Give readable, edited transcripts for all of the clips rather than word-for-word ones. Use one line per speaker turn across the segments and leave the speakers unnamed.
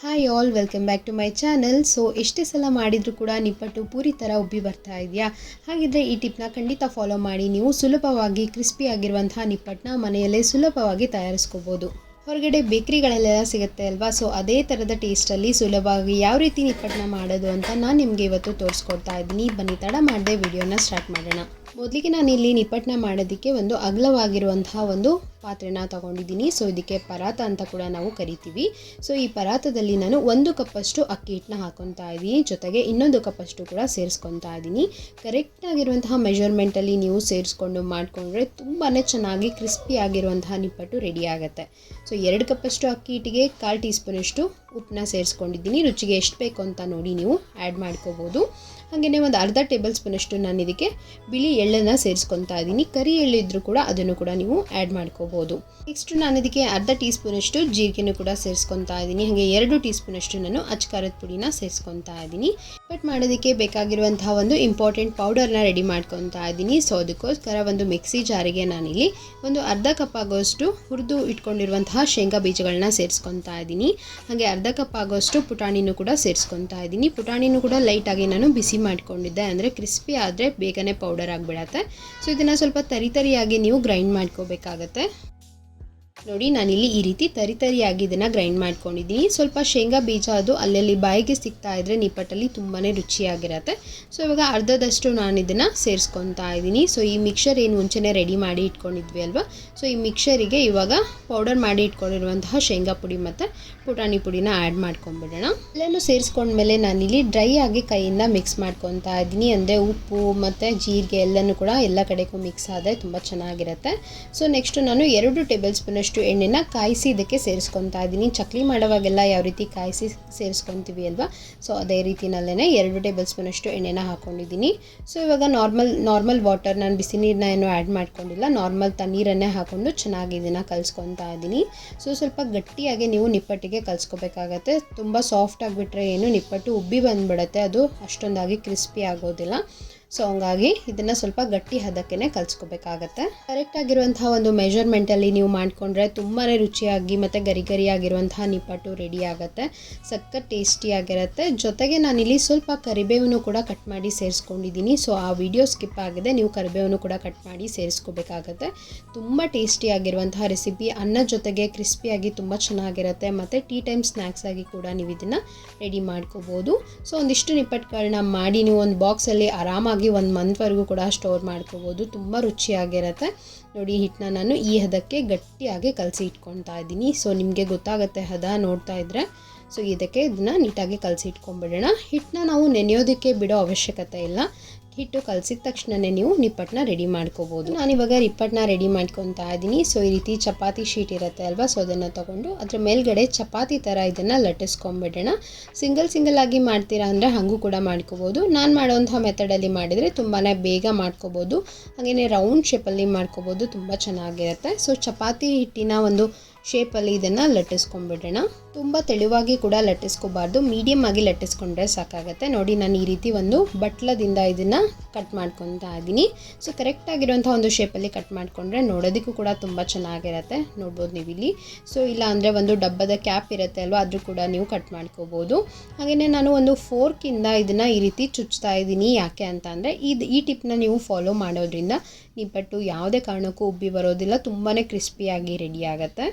Hi all, welcome back to my channel. So ಎಷ್ಟೇ ಸಲ ಮಾಡಿದರೂ ಕೂಡ ನಿಪ್ಪಟ್ಟು ಪೂರಿ ಥರ ಉಬ್ಬಿ ಬರ್ತಾ ಇದೆಯಾ? ಹಾಗಿದ್ರೆ ಈ ಟಿಪ್ನ ಖಂಡಿತ ಫಾಲೋ ಮಾಡಿ. ನೀವು ಸುಲಭವಾಗಿ ಕ್ರಿಸ್ಪಿ ಆಗಿರುವಂತಹ ನಿಪ್ಪಟ್ಟನ್ನ ಮನೆಯಲ್ಲೇ ಸುಲಭವಾಗಿ ತಯಾರಿಸ್ಕೋಬೋದು. ಹೊರಗಡೆ ಬೇಕ್ರಿಗಳಲ್ಲೆಲ್ಲ ಸಿಗುತ್ತೆ ಅಲ್ವಾ? ಸೊ ಅದೇ ಥರದ ಟೇಸ್ಟಲ್ಲಿ ಸುಲಭವಾಗಿ ಯಾವ ರೀತಿ ನಿಪ್ಪಟ್ಟನ್ನ ಮಾಡೋದು ಅಂತ ನಾನು ನಿಮಗೆ ಇವತ್ತು ತೋರಿಸ್ಕೊಡ್ತಾ ಇದ್ದೀನಿ. ಬನ್ನಿ ತಡ ಮಾಡದೆ ವಿಡಿಯೋನ ಸ್ಟಾರ್ಟ್ ಮಾಡೋಣ. ಮೊದಲಿಗೆ ನಾನು ಇಲ್ಲಿ ನಿಪ್ಪಟ್ಟನ್ನ ಮಾಡೋದಕ್ಕೆ ಒಂದು ಅಗಲವಾಗಿರುವಂತಹ ಒಂದು ಪಾತ್ರೆನ ತಗೊಂಡಿದ್ದೀನಿ. ಸೊ ಇದಕ್ಕೆ ಪರಾತ ಅಂತ ಕೂಡ ನಾವು ಕರಿತೀವಿ. ಸೊ ಈ ಪರಾತದಲ್ಲಿ ನಾನು 1 ಕಪ್ಪಷ್ಟು ಅಕ್ಕಿ ಹಿಟ್ಟನ್ನ ಹಾಕೊತಾ ಇದ್ದೀನಿ. ಜೊತೆಗೆ ಇನ್ನೊಂದು ಕಪ್ಪಷ್ಟು ಕೂಡ ಸೇರಿಸ್ಕೊತಾ ಇದ್ದೀನಿ. ಕರೆಕ್ಟಾಗಿರುವಂತಹ ಮೆಜರ್ಮೆಂಟಲ್ಲಿ ನೀವು ಸೇರಿಸ್ಕೊಂಡು ಮಾಡಿಕೊಂಡ್ರೆ ತುಂಬಾ ಚೆನ್ನಾಗಿ ಕ್ರಿಸ್ಪಿ ಆಗಿರುವಂತಹ ನಿಪ್ಪಟ್ಟು ರೆಡಿ ಆಗುತ್ತೆ. ಸೊ 2 ಕಪ್ಪಷ್ಟು ಅಕ್ಕಿ ಹಿಟ್ಟಿಗೆ 1/4 ಟೀ ಸ್ಪೂನಷ್ಟು ಉಪ್ಪನ್ನ ಸೇರಿಸ್ಕೊಂಡಿದ್ದೀನಿ. ರುಚಿಗೆ ಎಷ್ಟು ಬೇಕು ಅಂತ ನೋಡಿ ನೀವು ಆ್ಯಡ್ ಮಾಡ್ಕೋಬೋದು. ಹಾಗೆಯೇ ಒಂದು ಅರ್ಧ ಟೇಬಲ್ ಸ್ಪೂನಷ್ಟು ನಾನು ಇದಕ್ಕೆ ಬಿಳಿ ಎಳ್ಳನ್ನು ಸೇರಿಸ್ಕೊತಾ ಇದ್ದೀನಿ. ಕರಿ ಎಳ್ಳಿದ್ರೂ ಕೂಡ ಅದನ್ನು ಕೂಡ ನೀವು ಆ್ಯಡ್ ಮಾಡ್ಕೋಬೋದು. ನೆಕ್ಸ್ಟ್ ನಾನು ಇದಕ್ಕೆ ಅರ್ಧ ಟೀ ಸ್ಪೂನಷ್ಟು ಜೀರಿಗೆನೂ ಕೂಡ ಸೇರಿಸ್ಕೊತಾ ಇದ್ದೀನಿ. ಹಾಗೆ 2 ಟೀ ಸ್ಪೂನಷ್ಟು ನಾನು ಅಚ್ಚಕಾರದ ಪುಡಿನ ಸೇರಿಸ್ಕೊತಾ ಇದ್ದೀನಿ. ಬಟ್ ಮಾಡೋದಕ್ಕೆ ಬೇಕಾಗಿರುವಂತಹ ಒಂದು ಇಂಪಾರ್ಟೆಂಟ್ ಪೌಡರ್ನ ರೆಡಿ ಮಾಡ್ಕೊತಾ ಇದ್ದೀನಿ. ಸೊ ಅದಕ್ಕೋಸ್ಕರ ಒಂದು ಮಿಕ್ಸಿ ಜಾರಿಗೆ ನಾನಿಲ್ಲಿ ಒಂದು ಅರ್ಧ ಕಪ್ ಆಗೋಷ್ಟು ಹುರಿದು ಇಟ್ಕೊಂಡಿರುವಂತಹ ಶೇಂಗಾ ಬೀಜಗಳನ್ನ ಸೇರಿಸ್ಕೊತಾ ಇದ್ದೀನಿ. ಹಾಗೆ ಅರ್ಧ ಕಪ್ ಆಗೋಷ್ಟು ಪುಟಾಣಿನೂ ಕೂಡ ಸೇರಿಸ್ಕೊತಾ ಇದ್ದೀನಿ. ಪುಟಾಣಿನೂ ಕೂಡ ಲೈಟಾಗಿ ನಾನು ಬಿಸಿ ಮಾಡ್ಕೊಂಡಿದ್ದೆ, ಅಂದರೆ ಕ್ರಿಸ್ಪಿ ಆದರೆ ಬೇಗನೆ ಪೌಡರ್ ಆಗಿಬಿಡತ್ತೆ. ಸೊ ಇದನ್ನು ಸ್ವಲ್ಪ ತರಿಯಾಗಿ ನೀವು ಗ್ರೈಂಡ್ ಮಾಡ್ಕೋಬೇಕಾಗತ್ತೆ. ನೋಡಿ, ನಾನಿಲ್ಲಿ ಈ ರೀತಿ ತರಿಯಾಗಿ ಇದನ್ನು ಗ್ರೈಂಡ್ ಮಾಡ್ಕೊಂಡಿದ್ದೀನಿ. ಸ್ವಲ್ಪ ಶೇಂಗಾ ಬೀಜ ಅದು ಅಲ್ಲಲ್ಲಿ ಬಾಯಿಗೆ ಸಿಗ್ತಾ ಇದ್ದರೆ ನಿಪ್ಪಟ್ಟಲ್ಲಿ ತುಂಬಾ ರುಚಿಯಾಗಿರುತ್ತೆ. ಸೊ ಇವಾಗ ಅರ್ಧದಷ್ಟು ನಾನು ಇದನ್ನು ಸೇರಿಸ್ಕೊತಾ ಇದ್ದೀನಿ. ಸೊ ಈ ಮಿಕ್ಸರ್ ಏನು ಮುಂಚೆನೇ ರೆಡಿ ಮಾಡಿ ಇಟ್ಕೊಂಡಿದ್ವಿ ಅಲ್ವಾ? ಸೊ ಈ ಮಿಕ್ಸರಿಗೆ ಇವಾಗ ಪೌಡರ್ ಮಾಡಿ ಇಟ್ಕೊಂಡಿರುವಂತಹ ಶೇಂಗಾ ಪುಡಿ ಮತ್ತು ಪುಟಾಣಿ ಪುಡಿನ ಆ್ಯಡ್ ಮಾಡ್ಕೊಂಡ್ಬಿಡೋಣ. ಎಲ್ಲನೂ ಸೇರಿಸ್ಕೊಂಡ್ಮೇಲೆ ನಾನಿಲ್ಲಿ ಡ್ರೈ ಆಗಿ ಕೈಯಿಂದ ಮಿಕ್ಸ್ ಮಾಡ್ಕೊತಾ ಇದ್ದೀನಿ. ಅಂದರೆ ಉಪ್ಪು ಮತ್ತು ಜೀರಿಗೆ ಎಲ್ಲನೂ ಕೂಡ ಎಲ್ಲ ಕಡೆಗೂ ಮಿಕ್ಸ್ ಆದರೆ ತುಂಬ ಚೆನ್ನಾಗಿರುತ್ತೆ. ಸೊ ನೆಕ್ಸ್ಟು ನಾನು 2 ಟೇಬಲ್ ಸ್ಪೂನಷ್ಟು ಎಣ್ಣೆನ ಕಾಯಿಸಿ ಇದಕ್ಕೆ ಸೇರಿಸ್ಕೊತಾ ಇದ್ದೀನಿ. ಚಕ್ಲಿ ಮಾಡುವಾಗೆಲ್ಲ ಯಾವ ರೀತಿ ಕಾಯಿಸಿ ಸೇರಿಸ್ಕೊತೀವಿ ಅಲ್ವಾ? ಸೊ ಅದೇ ರೀತಿನಲ್ಲೇ 2 ಟೇಬಲ್ ಸ್ಪೂನಷ್ಟು ಎಣ್ಣೆನ ಹಾಕ್ಕೊಂಡಿದ್ದೀನಿ. ಸೊ ಇವಾಗ ನಾರ್ಮಲ್ ವಾಟರ್, ನಾನು ಬಿಸಿ ನೀರನ್ನ ಏನೂ ಆ್ಯಡ್ ಮಾಡ್ಕೊಂಡಿಲ್ಲ, ನಾರ್ಮಲ್ ತಣ್ಣೀರನ್ನೇ ಹಾಕ್ಕೊಂಡು ಚೆನ್ನಾಗಿ ಇದನ್ನು ಕಲಿಸ್ಕೊತಾ ಇದ್ದೀನಿ. ಸೊ ಸ್ವಲ್ಪ ಗಟ್ಟಿಯಾಗಿ ನೀವು ನಿಪ್ಪಟ್ಟಿಗೆ ಕಲಿಸ್ಕೋಬೇಕಾಗತ್ತೆ. ತುಂಬ ಸಾಫ್ಟ್ ಆಗಿಬಿಟ್ರೆ ಏನು ನಿಪ್ಪಟ್ಟು ಉಬ್ಬಿ ಬಂದುಬಿಡುತ್ತೆ, ಅದು ಅಷ್ಟೊಂದಾಗಿ ಕ್ರಿಸ್ಪಿ ಆಗೋದಿಲ್ಲ. ಸೊ ಹಂಗಾಗಿ ಇದನ್ನು ಸ್ವಲ್ಪ ಗಟ್ಟಿ ಹದಕ್ಕೆ ಕಲಿಸ್ಕೋಬೇಕಾಗತ್ತೆ. ಕರೆಕ್ಟಾಗಿರುವಂತಹ ಒಂದು ಮೆಜರ್ಮೆಂಟಲ್ಲಿ ನೀವು ಮಾಡಿಕೊಂಡ್ರೆ ತುಂಬಾ ರುಚಿಯಾಗಿ ಮತ್ತು ಗರಿಯಾಗಿರುವಂತಹ ನಿಪ್ಪಟ್ಟು ರೆಡಿ ಆಗುತ್ತೆ. ಸಖತ್ ಟೇಸ್ಟಿಯಾಗಿರುತ್ತೆ. ಜೊತೆಗೆ ನಾನಿಲ್ಲಿ ಸ್ವಲ್ಪ ಕರಿಬೇವನ್ನು ಕೂಡ ಕಟ್ ಮಾಡಿ ಸೇರಿಸ್ಕೊಂಡಿದ್ದೀನಿ. ಸೊ ಆ ವಿಡಿಯೋ ಸ್ಕಿಪ್ ಆಗಿದೆ, ನೀವು ಕರಿಬೇವನ್ನು ಕೂಡ ಕಟ್ ಮಾಡಿ ಸೇರಿಸ್ಕೋಬೇಕಾಗತ್ತೆ. ತುಂಬ ಟೇಸ್ಟಿಯಾಗಿರುವಂತಹ ರೆಸಿಪಿ, ಅನ್ನದ ಜೊತೆಗೆ ಕ್ರಿಸ್ಪಿಯಾಗಿ ತುಂಬ ಚೆನ್ನಾಗಿರುತ್ತೆ. ಮತ್ತು ಟೀ ಟೈಮ್ ಸ್ನ್ಯಾಕ್ಸ್ ಆಗಿ ಕೂಡ ನೀವು ಇದನ್ನು ರೆಡಿ ಮಾಡ್ಕೋಬೋದು. ಸೊ ಒಂದಿಷ್ಟು ನಿಪ್ಪಟ್ಟುಗಳನ್ನ ಮಾಡಿ ನೀವು ಒಂದು ಬಾಕ್ಸಲ್ಲಿ ಆರಾಮಾಗಿ 1 ಮಂತ್ವರೆಗೂ ಕೂಡ ಸ್ಟೋರ್ ಮಾಡ್ಕೋಬೋದು. ತುಂಬ ರುಚಿಯಾಗಿರುತ್ತೆ. ನೋಡಿ, ಹಿಟ್ಟನ್ನ ನಾನು ಈ ಹದಕ್ಕೆ ಗಟ್ಟಿಯಾಗಿ ಕಲಸಿ ಇಟ್ಕೊತಾ ಇದ್ದೀನಿ. ಸೊ ನಿಮಗೆ ಗೊತ್ತಾಗುತ್ತೆ ಹದ ನೋಡ್ತಾ ಇದ್ದರೆ. ಸೊ ಇದಕ್ಕೆ ಇದನ್ನು ನೀಟಾಗಿ ಕಲಸಿ ಇಟ್ಕೊಂಡ್ಬಿಡೋಣ. ಹಿಟ್ಟನ್ನ ನಾವು ನೆನೆಯೋದಕ್ಕೆ ಬಿಡೋ ಅವಶ್ಯಕತೆ ಇಲ್ಲ. ಹಿಟ್ಟು ಕಲಸಿದ ತಕ್ಷಣವೇ ನೀವು ನಿಪ್ಪಟ್ಟನ್ನ ರೆಡಿ ಮಾಡ್ಕೋಬೋದು. ನಾನಿವಾಗ ನಿಪ್ಪಟ್ಟನ್ನ ರೆಡಿ ಮಾಡ್ಕೊತಾ ಇದ್ದೀನಿ. ಸೊ ಈ ರೀತಿ ಚಪಾತಿ ಶೀಟ್ ಇರುತ್ತೆ ಅಲ್ವಾ? ಸೊ ಅದನ್ನು ತೊಗೊಂಡು ಅದ್ರ ಮೇಲ್ಗಡೆ ಚಪಾತಿ ಥರ ಇದನ್ನು ಲಟ್ಟಿಸ್ಕೊಂಬಿಡೋಣ. ಸಿಂಗಲ್ ಆಗಿ ಮಾಡ್ತೀರಾ ಅಂದರೆ ಹಾಗೂ ಕೂಡ ಮಾಡ್ಕೋಬೋದು. ನಾನು ಮಾಡೋವಂಥ ಮೆಥಡಲ್ಲಿ ಮಾಡಿದರೆ ತುಂಬಾ ಬೇಗ ಮಾಡ್ಕೋಬೋದು. ಹಾಗೆಯೇ ರೌಂಡ್ ಶೇಪಲ್ಲಿ ಮಾಡ್ಕೋಬೋದು, ತುಂಬ ಚೆನ್ನಾಗಿರುತ್ತೆ. ಸೊ ಚಪಾತಿ ಹಿಟ್ಟಿನ ಒಂದು ಶೇಪಲ್ಲಿ ಇದನ್ನು ಲಟ್ಟಿಸ್ಕೊಂಬಿಡೋಣ. ತುಂಬ ತೆಳುವಾಗಿ ಕೂಡ ಲಟ್ಟಿಸ್ಕೋಬಾರ್ದು, ಮೀಡಿಯಮ್ ಆಗಿ ಲಟ್ಟಿಸ್ಕೊಂಡ್ರೆ ಸಾಕಾಗುತ್ತೆ. ನೋಡಿ, ನಾನು ಈ ರೀತಿ ಒಂದು ಬಟ್ಲದಿಂದ ಇದನ್ನು ಕಟ್ ಮಾಡ್ಕೊತಾ ಇದ್ದೀನಿ. ಸೊ ಕರೆಕ್ಟಾಗಿರುವಂಥ ಒಂದು ಶೇಪಲ್ಲಿ ಕಟ್ ಮಾಡಿಕೊಂಡ್ರೆ ನೋಡೋದಕ್ಕೂ ಕೂಡ ತುಂಬ ಚೆನ್ನಾಗಿರುತ್ತೆ. ನೋಡ್ಬೋದು ನೀವು ಇಲ್ಲಿ. ಸೊ ಇಲ್ಲ ಅಂದರೆ ಒಂದು ಡಬ್ಬದ ಕ್ಯಾಪ್ ಇರುತ್ತೆ ಅಲ್ವಾ, ಆದರೂ ಕೂಡ ನೀವು ಕಟ್ ಮಾಡ್ಕೋಬೋದು. ಹಾಗೆಯೇ ನಾನು ಒಂದು ಫೋರ್ಕಿಂದ ಇದನ್ನು ಈ ರೀತಿ ಚುಚ್ತಾ ಇದ್ದೀನಿ. ಯಾಕೆ ಅಂತ ಅಂದರೆ ಈ ಟಿಪ್ನ ನೀವು ಫಾಲೋ ಮಾಡೋದ್ರಿಂದ ನಿಪ್ಪಟ್ಟು ಯಾವುದೇ ಕಾರಣಕ್ಕೂ ಉಬ್ಬಿ ಬರೋದಿಲ್ಲ, ತುಂಬಾ ಕ್ರಿಸ್ಪಿಯಾಗಿ ರೆಡಿ ಆಗುತ್ತೆ.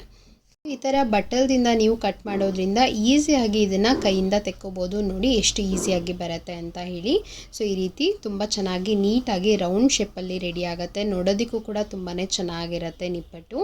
ಈ ಥರ ಬಟ್ಟಲ್ದಿಂದ ನೀವು ಕಟ್ ಮಾಡೋದ್ರಿಂದ ಈಸಿಯಾಗಿ ಇದನ್ನು ಕೈಯಿಂದ ತೆಕ್ಕೋಬೋದು. ನೋಡಿ ಎಷ್ಟು ಈಸಿಯಾಗಿ ಬರುತ್ತೆ ಅಂತ ಹೇಳಿ. ಸೊ ಈ ರೀತಿ ತುಂಬ ಚೆನ್ನಾಗಿ ನೀಟಾಗಿ ರೌಂಡ್ ಶೇಪಲ್ಲಿ ರೆಡಿ ಆಗುತ್ತೆ. ನೋಡೋದಕ್ಕೂ ಕೂಡ ತುಂಬಾ ಚೆನ್ನಾಗಿರುತ್ತೆ ನಿಪ್ಪಟ್ಟು.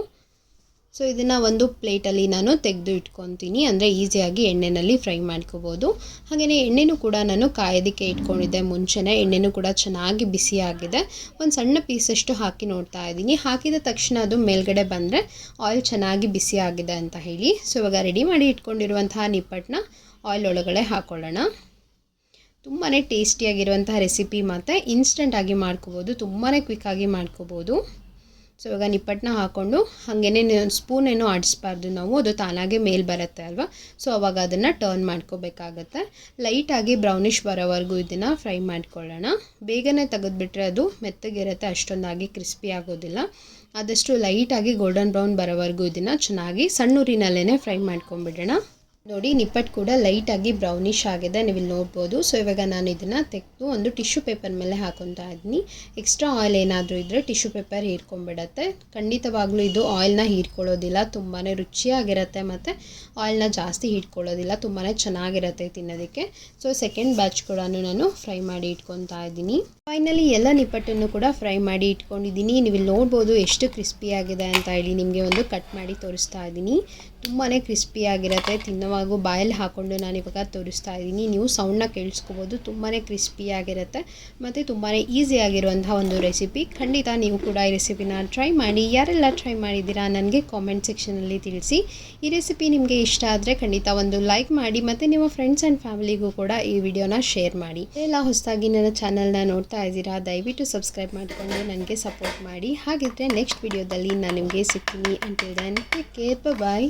ಸೊ ಇದನ್ನು ಒಂದು ಪ್ಲೇಟಲ್ಲಿ ನಾನು ತೆಗೆದು ಇಟ್ಕೊತೀನಿ, ಅಂದರೆ ಈಸಿಯಾಗಿ ಎಣ್ಣೆಯಲ್ಲಿ ಫ್ರೈ ಮಾಡ್ಕೋಬೋದು. ಹಾಗೆಯೇ ಎಣ್ಣೆನೂ ಕೂಡ ನಾನು ಕಾಯೋದಕ್ಕೆ ಇಟ್ಕೊಂಡಿದ್ದೆ ಮುಂಚೆನೇ. ಎಣ್ಣೆನೂ ಕೂಡ ಚೆನ್ನಾಗಿ ಬಿಸಿಯಾಗಿದೆ. ಒಂದು ಸಣ್ಣ ಪೀಸಷ್ಟು ಹಾಕಿ ನೋಡ್ತಾ ಇದ್ದೀನಿ. ಹಾಕಿದ ತಕ್ಷಣ ಅದು ಮೇಲ್ಗಡೆ ಬಂದರೆ ಆಯಿಲ್ ಚೆನ್ನಾಗಿ ಬಿಸಿಯಾಗಿದೆ ಅಂತ ಹೇಳಿ. ಸೊ ಇವಾಗ ರೆಡಿ ಮಾಡಿ ಇಟ್ಕೊಂಡಿರುವಂತಹ ನಿಪ್ಪಟ್ಟನ್ನ ಆಯಿಲ್ ಒಳಗಡೆ ಹಾಕ್ಕೊಳ್ಳೋಣ. ತುಂಬಾ ಟೇಸ್ಟಿಯಾಗಿರುವಂತಹ ರೆಸಿಪಿ ಮತ್ತು ಇನ್ಸ್ಟೆಂಟಾಗಿ ಮಾಡ್ಕೋಬೋದು, ತುಂಬಾ ಕ್ವಿಕ್ಕಾಗಿ ಮಾಡ್ಕೋಬೋದು. ಸೊ ಇವಾಗ ನಿಪ್ಪಟ್ಟನ್ನ ಹಾಕ್ಕೊಂಡು ಹಾಗೇನೆ ಸ್ಪೂನ್ ಏನೋ ಆಡಿಸ್ಬಾರ್ದು ನಾವು, ಅದು ತಾನಾಗೆ ಮೇಲೆ ಬರುತ್ತೆ ಅಲ್ವಾ? ಸೊ ಅವಾಗ ಅದನ್ನು ಟರ್ನ್ ಮಾಡ್ಕೋಬೇಕಾಗತ್ತೆ. ಲೈಟಾಗಿ ಬ್ರೌನಿಷ್ ಬರೋವರೆಗೂ ಇದನ್ನು ಫ್ರೈ ಮಾಡ್ಕೊಳ್ಳೋಣ. ಬೇಗನೆ ತೆಗೆದುಬಿಟ್ರೆ ಅದು ಮೆತ್ತಗಿರುತ್ತೆ, ಅಷ್ಟೊಂದಾಗಿ ಕ್ರಿಸ್ಪಿ ಆಗೋದಿಲ್ಲ. ಆದಷ್ಟು ಲೈಟಾಗಿ ಗೋಲ್ಡನ್ ಬ್ರೌನ್ ಬರೋವರೆಗೂ ಇದನ್ನು ಚೆನ್ನಾಗಿ ಸಣ್ಣ ಉರಿನಲ್ಲೇ ಫ್ರೈ ಮಾಡ್ಕೊಂಬಿಡೋಣ. ನೋಡಿ ನಿಪ್ಪಟ್ಟು ಕೂಡ ಲೈಟಾಗಿ ಬ್ರೌನಿಷ್ ಆಗಿದೆ, ನೀವು ಇಲ್ಲಿ ನೋಡ್ಬೋದು. ಸೊ ಇವಾಗ ನಾನು ಇದನ್ನು ತೆಗೆದು ಒಂದು ಟಿಶ್ಯೂ ಪೇಪರ್ ಮೇಲೆ ಹಾಕೊತಾ ಇದ್ದೀನಿ. ಎಕ್ಸ್ಟ್ರಾ ಆಯಿಲ್ ಏನಾದರೂ ಇದ್ದರೆ ಟಿಶ್ಯೂ ಪೇಪರ್ ಹೀರ್ಕೊಂಡ್ಬಿಡತ್ತೆ. ಖಂಡಿತವಾಗ್ಲೂ ಇದು ಆಯಿಲ್ನ ಹೀರ್ಕೊಳ್ಳೋದಿಲ್ಲ, ತುಂಬಾ ರುಚಿಯಾಗಿರುತ್ತೆ ಮತ್ತು ಆಯಿಲ್ನ ಜಾಸ್ತಿ ಹೀರ್ಕೊಳ್ಳೋದಿಲ್ಲ, ತುಂಬಾ ಚೆನ್ನಾಗಿರುತ್ತೆ ತಿನ್ನೋದಕ್ಕೆ. ಸೊ ಸೆಕೆಂಡ್ ಬ್ಯಾಚ್ ಕೂಡ ನಾನು ಫ್ರೈ ಮಾಡಿ ಇಟ್ಕೊತಾ ಇದ್ದೀನಿ. ಫೈನಲಿ ಎಲ್ಲ ನಿಪ್ಪಟ್ಟನ್ನು ಕೂಡ ಫ್ರೈ ಮಾಡಿ ಇಟ್ಕೊಂಡಿದ್ದೀನಿ. ನೀವು ಇಲ್ಲಿ ನೋಡ್ಬೋದು ಎಷ್ಟು ಕ್ರಿಸ್ಪಿಯಾಗಿದೆ ಅಂತ ಹೇಳಿ. ನಿಮಗೆ ಒಂದು ಕಟ್ ಮಾಡಿ ತೋರಿಸ್ತಾ ಇದ್ದೀನಿ. ತುಂಬಾ ಕ್ರಿಸ್ಪಿಯಾಗಿರುತ್ತೆ, ತಿನ್ನೋವಾಗೂ ಬಾಯಲ್ಲಿ ಹಾಕ್ಕೊಂಡು ನಾನು ಇವಾಗ ತೋರಿಸ್ತಾ ಇದ್ದೀನಿ. ನೀವು ಸೌಂಡನ್ನ ಕೇಳಿಸ್ಕೋಬೋದು, ತುಂಬಾ ಕ್ರಿಸ್ಪಿಯಾಗಿರುತ್ತೆ ಮತ್ತು ತುಂಬಾ ಈಸಿಯಾಗಿರುವಂಥ ಒಂದು ರೆಸಿಪಿ. ಖಂಡಿತ ನೀವು ಕೂಡ ಈ ರೆಸಿಪಿನ ಟ್ರೈ ಮಾಡಿ. ಯಾರೆಲ್ಲ ಟ್ರೈ ಮಾಡಿದ್ದೀರಾ ನನಗೆ ಕಾಮೆಂಟ್ ಸೆಕ್ಷನಲ್ಲಿ ತಿಳಿಸಿ. ಈ ರೆಸಿಪಿ ನಿಮಗೆ ಇಷ್ಟ ಆದರೆ ಖಂಡಿತ ಒಂದು ಲೈಕ್ ಮಾಡಿ ಮತ್ತು ನಿಮ್ಮ ಫ್ರೆಂಡ್ಸ್ ಆ್ಯಂಡ್ ಫ್ಯಾಮಿಲಿಗೂ ಕೂಡ ಈ ವಿಡಿಯೋನ ಶೇರ್ ಮಾಡಿ. ಎಲ್ಲ ಹೊಸದಾಗಿ ನನ್ನ ಚಾನಲ್ನ ನೋಡ್ತಾ ಇದ್ದೀರಾ, ದಯವಿಟ್ಟು ಸಬ್ಸ್ಕ್ರೈಬ್ ಮಾಡಿಕೊಂಡು ನನಗೆ ಸಪೋರ್ಟ್ ಮಾಡಿ. ಹಾಗಿದ್ರೆ ನೆಕ್ಸ್ಟ್ ವಿಡಿಯೋದಲ್ಲಿ ನಾನು ನಿಮಗೆ ಸಿಗ್ತೀನಿ. ಅಂಟಿಲ್ ದೆನ್ ಟೇಕ್ ಕೇರ್, ಬಾಯ್.